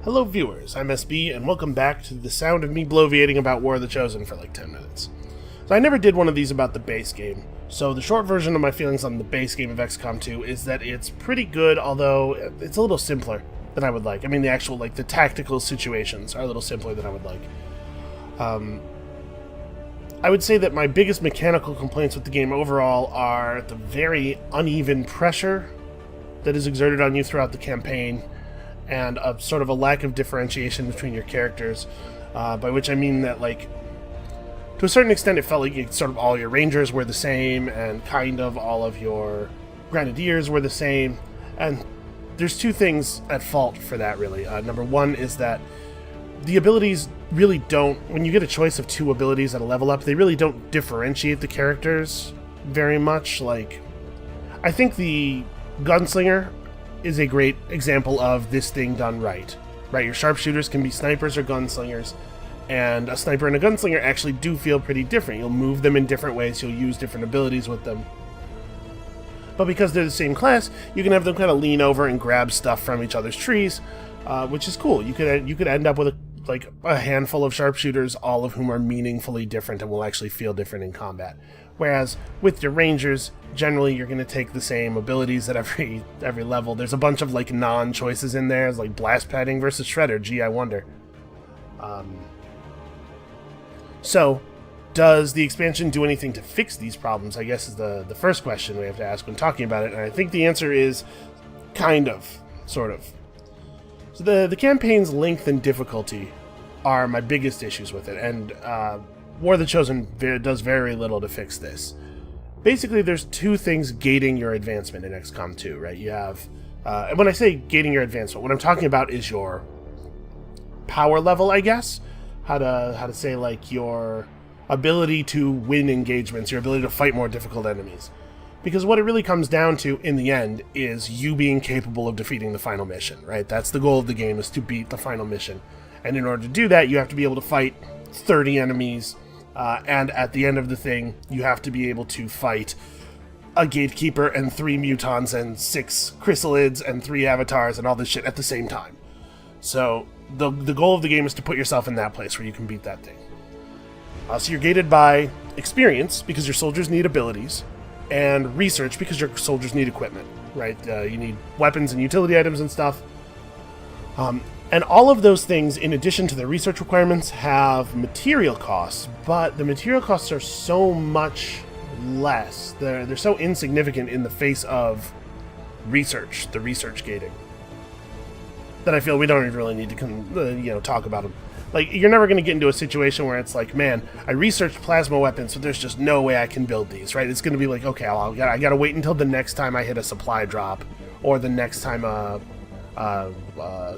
Hello viewers, I'm SB, and welcome back to the sound of me bloviating about War of the Chosen for like 10 minutes. So I never did one of these about the base game, so the short version of my feelings on the base game of XCOM 2 is that it's pretty good, although it's a little simpler than I would like. I mean, the actual, the tactical situations are a little simpler than I would like. I would say that my biggest mechanical complaints with the game overall are the very uneven pressure that is exerted on you throughout the campaign, and a sort of a lack of differentiation between your characters, by which I mean that, to a certain extent, it felt like sort of all your rangers were the same, and kind of all of your grenadiers were the same, and there's two things at fault for that, really. Number one is that the abilities really don't, when you get a choice of two abilities at a level up, they really don't differentiate the characters very much. I think the Gunslinger is a great example of this thing done right. Your sharpshooters can be snipers or gunslingers, and a sniper and a gunslinger actually do feel pretty different. You'll move them in different ways, you'll use different abilities with them. But because they're the same class, you can have them kind of lean over and grab stuff from each other's trees, which is cool. You could end up with a handful of sharpshooters, all of whom are meaningfully different and will actually feel different in combat. Whereas with your rangers, generally you're going to take the same abilities at every level. There's a bunch of non-choices in there, like blast padding versus shredder. Gee, I wonder. So, does the expansion do anything to fix these problems, I guess, is the first question we have to ask when talking about it, and I think the answer is kind of, sort of. So the campaign's length and difficulty are my biggest issues with it, and War of the Chosen does very little to fix this. Basically, there's two things gating your advancement in XCOM 2, right? You have, and when I say gating your advancement, what I'm talking about is your power level, I guess. How to say, your ability to win engagements, your ability to fight more difficult enemies. Because what it really comes down to, in the end, is you being capable of defeating the final mission, right? That's the goal of the game, is to beat the final mission. And in order to do that, you have to be able to fight 30 enemies, and at the end of the thing, you have to be able to fight a gatekeeper and 3 mutons and 6 chrysalids and 3 avatars and all this shit at the same time. So the goal of the game is to put yourself in that place where you can beat that thing. So you're gated by experience, because your soldiers need abilities, and research, because your soldiers need equipment, right? You need weapons and utility items and stuff. And all of those things, in addition to the research requirements, have material costs, but the material costs are so much less. They're so insignificant in the face of research, the research gating, that I feel we don't even really need to talk about them. You're never going to get into a situation where it's man, I researched plasma weapons, so there's just no way I can build these, right? It's going to be okay, I got to wait until the next time I hit a supply drop, or the next time a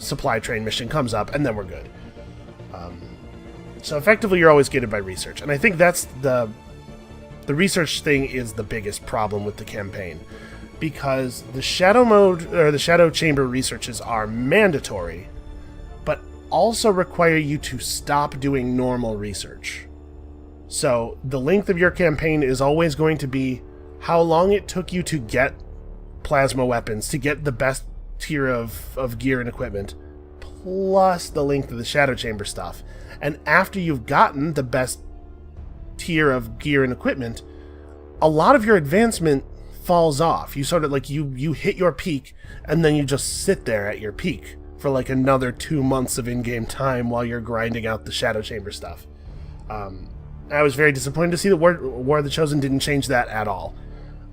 supply train mission comes up, and then we're good. So effectively, you're always gated by research, and I think that's the research thing is the biggest problem with the campaign, because the shadow mode or the shadow chamber researches are mandatory, but also require you to stop doing normal research. So the length of your campaign is always going to be how long it took you to get plasma weapons, to get the best tier of gear and equipment, plus the length of the shadow chamber stuff. And after you've gotten the best tier of gear and equipment, a lot of your advancement falls off. You sort of you hit your peak, and then you just sit there at your peak for another 2 months of in-game time while you're grinding out the shadow chamber stuff. I was very disappointed to see that War of the Chosen didn't change that at all.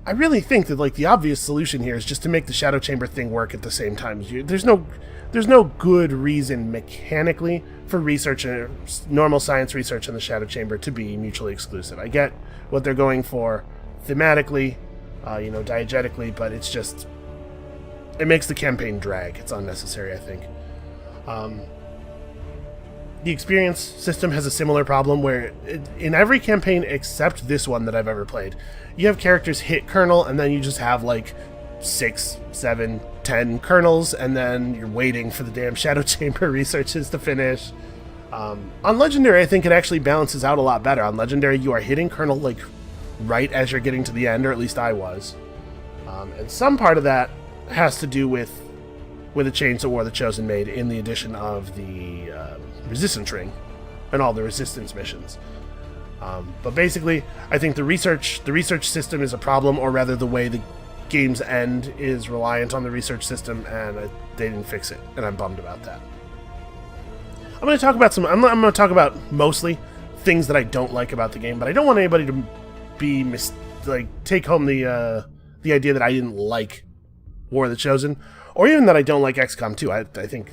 I really think that the obvious solution here is just to make the shadow chamber thing work at the same time. There's no good reason mechanically for research and normal science research in the shadow chamber to be mutually exclusive. I get what they're going for thematically, diegetically, but it's just, it makes the campaign drag. It's unnecessary, I think. The experience system has a similar problem where in every campaign except this one that I've ever played, you have characters hit Colonel, and then you just have 6, 7, 10 Colonels, and then you're waiting for the damn Shadow Chamber researches to finish. On Legendary, I think it actually balances out a lot better. On Legendary, you are hitting Colonel right as you're getting to the end, or at least I was. And some part of that has to do with with a change that War of the Chosen made in the addition of the resistance ring and all the resistance missions. But basically, I think the research system is a problem, or rather the way the game's end is reliant on the research system, and they didn't fix it, and I'm bummed about that. I'm going to talk about I'm going to talk about mostly things that I don't like about the game, but I don't want anybody to be take home the idea that I didn't like War of the Chosen, or even that I don't like XCOM 2. I think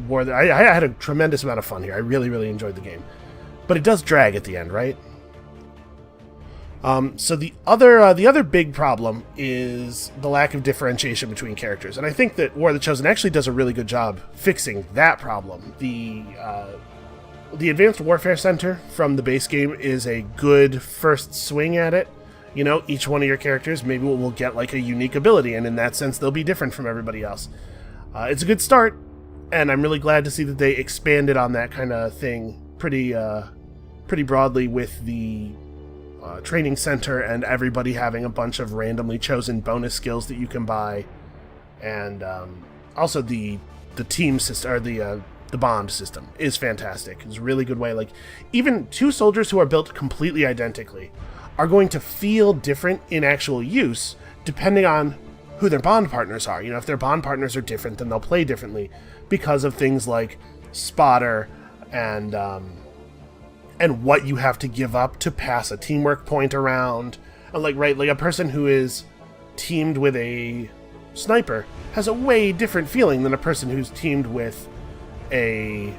I had a tremendous amount of fun here. I really, really enjoyed the game, but it does drag at the end, right? So the other big problem is the lack of differentiation between characters, and I think that War of the Chosen actually does a really good job fixing that problem. The Advanced Warfare Center from the base game is a good first swing at it. You know, each one of your characters maybe will get like a unique ability, and in that sense they'll be different from everybody else. It's a good start, and I'm really glad to see that they expanded on that kind of thing pretty broadly with the training center and everybody having a bunch of randomly chosen bonus skills that you can buy, and also the team system, or the bond system is fantastic. It's a really good way. Like, even two soldiers who are built completely identically are going to feel different in actual use depending on who their bond partners are. You know, if their bond partners are different, then they'll play differently because of things like spotter and what you have to give up to pass a teamwork point around. And like a person who is teamed with a sniper has a way different feeling than a person who's teamed with a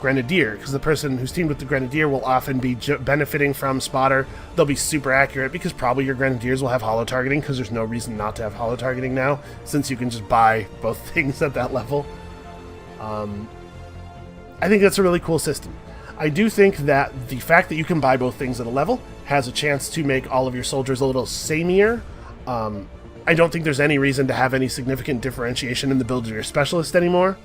grenadier, because the person who's teamed with the grenadier will often be benefiting from spotter. They'll be super accurate because probably your grenadiers will have holo targeting, because there's no reason not to have holo targeting now, since you can just buy both things at that level. I think that's a really cool system. I do think that the fact that you can buy both things at a level has a chance to make all of your soldiers a little sameier. I don't think there's any reason to have any significant differentiation in the build of your specialist anymore.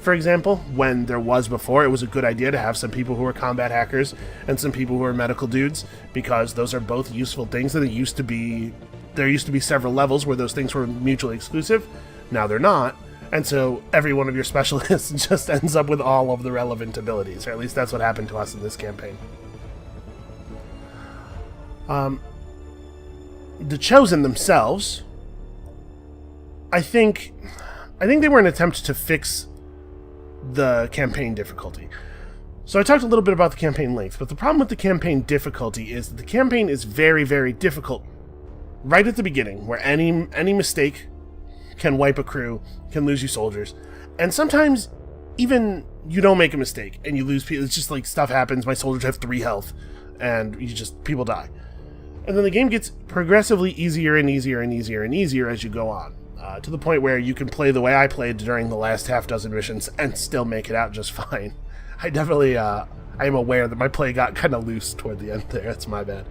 For example, when there was before, it was a good idea to have some people who are combat hackers and some people who are medical dudes, because those are both useful things, and there used to be several levels where those things were mutually exclusive. Now they're not, and so every one of your specialists just ends up with all of the relevant abilities, or at least that's what happened to us in this campaign. The Chosen themselves, I think they were an attempt to fix the campaign difficulty. So I talked a little bit about the campaign length, but the problem with the campaign difficulty is that the campaign is very, very difficult right at the beginning, where any mistake can wipe a crew, can lose you soldiers, and sometimes even you don't make a mistake and you lose people. It's just like stuff happens. My soldiers have 3 health, and people die. And then the game gets progressively easier and easier and easier and easier as you go on. To the point where you can play the way I played during the last half dozen missions and still make it out just fine. I definitely, I am aware that my play got kind of loose toward the end there. That's my bad.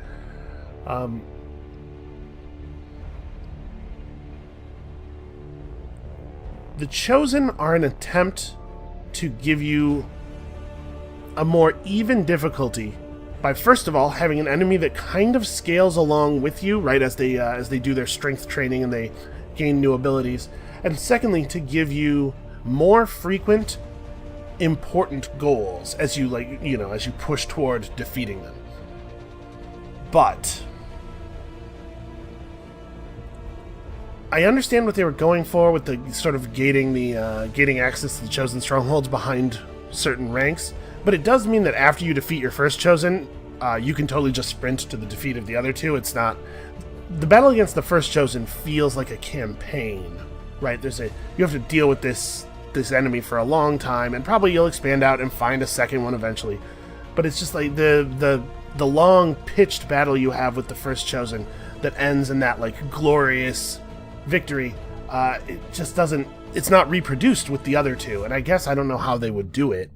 The Chosen are an attempt to give you a more even difficulty by, first of all, having an enemy that kind of scales along with you, right, as they do their strength training and they gain new abilities, and secondly, to give you more frequent, important goals as you as you push toward defeating them. But I understand what they were going for with the sort of gating access to the Chosen strongholds behind certain ranks, but it does mean that after you defeat your first Chosen, you can totally just sprint to the defeat of the other two. It's not. The battle against the first Chosen feels like a campaign, right? You have to deal with this enemy for a long time, and probably you'll expand out and find a second one eventually. But it's just like the long pitched battle you have with the first Chosen that ends in that like glorious victory. It just doesn't. It's not reproduced with the other two, and I guess I don't know how they would do it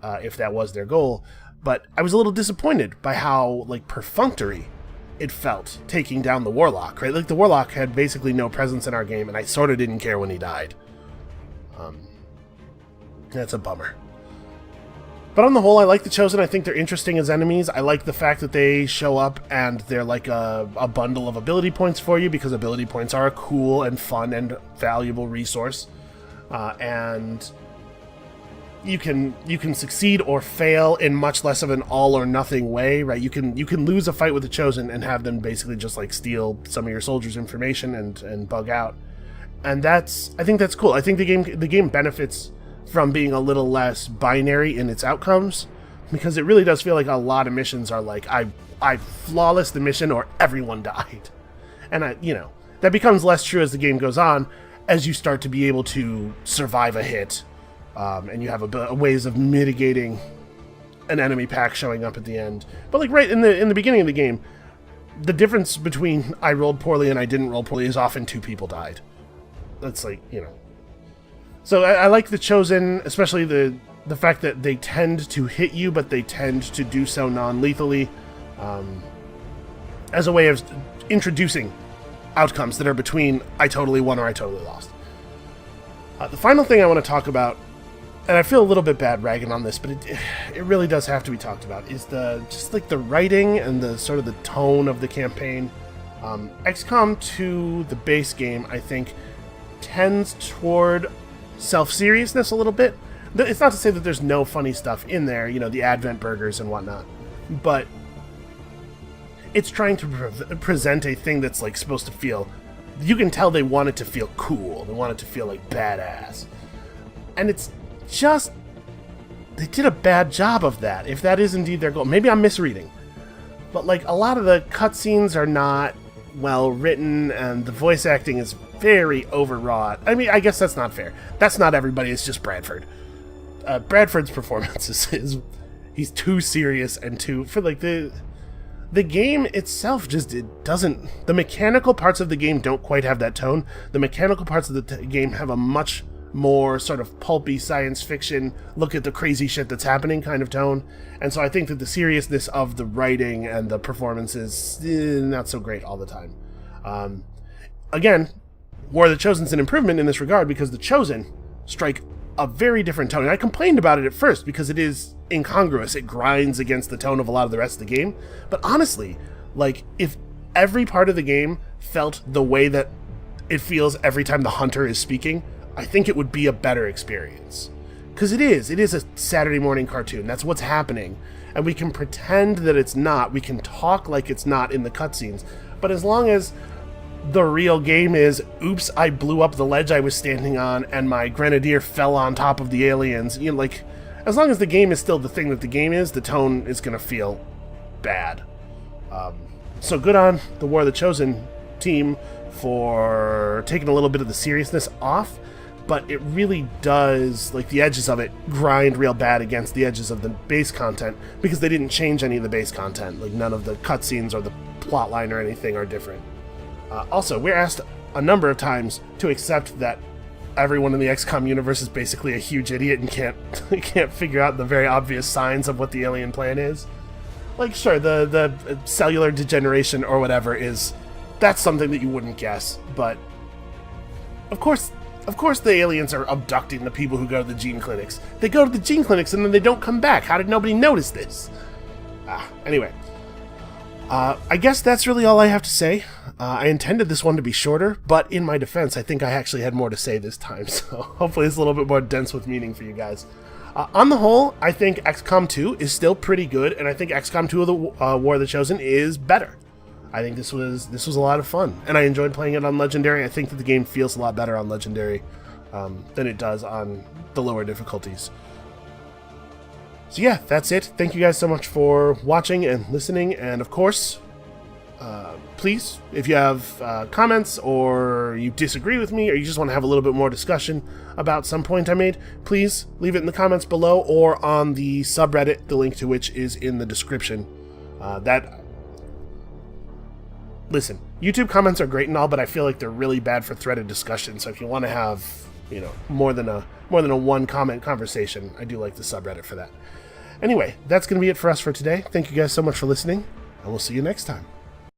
if that was their goal. But I was a little disappointed by how like perfunctory it felt taking down the Warlock, right? Like, the Warlock had basically no presence in our game, and I sort of didn't care when he died. That's a bummer. But on the whole, I like the Chosen. I think they're interesting as enemies. I like the fact that they show up and they're like a bundle of ability points for you, because ability points are a cool and fun and valuable resource. and you can succeed or fail in much less of an all or nothing way, right? You can lose a fight with the Chosen and have them basically just like steal some of your soldiers' information and bug out, and I think that's cool. I think the game benefits from being a little less binary in its outcomes, because it really does feel like a lot of missions are like I flawless the mission or everyone died, and that becomes less true as the game goes on, as you start to be able to survive a hit. And you have ways of mitigating an enemy pack showing up at the end. But like right in the beginning of the game, the difference between I rolled poorly and I didn't roll poorly is often 2 people died. That's like, So I like the Chosen, especially the fact that they tend to hit you, but they tend to do so non-lethally, as a way of introducing outcomes that are between I totally won or I totally lost. The final thing I want to talk about, and I feel a little bit bad ragging on this, but it really does have to be talked about, is the writing and the sort of the tone of the campaign. XCOM 2, the base game, I think, tends toward self-seriousness a little bit. It's not to say that there's no funny stuff in there, the Advent burgers and whatnot, but it's trying to present a thing that's like supposed to feel, you can tell they want it to feel cool, they want it to feel like badass, and it's just, they did a bad job of that, if that is indeed their goal. Maybe I'm misreading, but like a lot of the cutscenes are not well written, and the voice acting is very overwrought. I mean, I guess that's not fair. That's not everybody, it's just Bradford. Bradford's performance is he's too serious and for like the game itself it doesn't, the mechanical parts of the game don't quite have that tone. The mechanical parts of the game have a much more sort of pulpy science fiction, look at the crazy shit that's happening kind of tone. And so I think that the seriousness of the writing and the performances not so great all the time. Again, War of the Chosen's an improvement in this regard, because the Chosen strike a very different tone. And I complained about it at first because it is incongruous. It grinds against the tone of a lot of the rest of the game. But honestly, like, if every part of the game felt the way that it feels every time the hunter is speaking, I think it would be a better experience. Because it is a Saturday morning cartoon. That's what's happening. And we can pretend that it's not. We can talk like it's not in the cutscenes. But as long as the real game is, oops, I blew up the ledge I was standing on and my grenadier fell on top of the aliens, as long as the game is still the thing that the game is, the tone is going to feel bad. So good on the War of the Chosen team for taking a little bit of the seriousness off, but it really does, like, the edges of it grind real bad against the edges of the base content, because they didn't change any of the base content. Like, none of the cutscenes or the plotline or anything are different. Also, we're asked a number of times to accept that everyone in the XCOM universe is basically a huge idiot and can't figure out the very obvious signs of what the alien plan is. Like, sure, the cellular degeneration or whatever that's something that you wouldn't guess, but of course the aliens are abducting the people who go to the gene clinics. They go to the gene clinics and then they don't come back. How did nobody notice this? Anyway. I guess that's really all I have to say. I intended this one to be shorter, but in my defense, I think I actually had more to say this time, so hopefully it's a little bit more dense with meaning for you guys. On the whole, I think XCOM 2 is still pretty good, and I think XCOM 2 of the War of the Chosen is better. I think this was a lot of fun, and I enjoyed playing it on Legendary. I think that the game feels a lot better on Legendary than it does on the lower difficulties. So yeah, that's it. Thank you guys so much for watching and listening, and of course, please, if you have comments or you disagree with me or you just want to have a little bit more discussion about some point I made, please leave it in the comments below or on the subreddit, the link to which is in the description. Listen, YouTube comments are great and all, but I feel like they're really bad for threaded discussion, so if you want to have, more than a one comment conversation, I do like the subreddit for that. Anyway, that's going to be it for us for today. Thank you guys so much for listening, and we'll see you next time.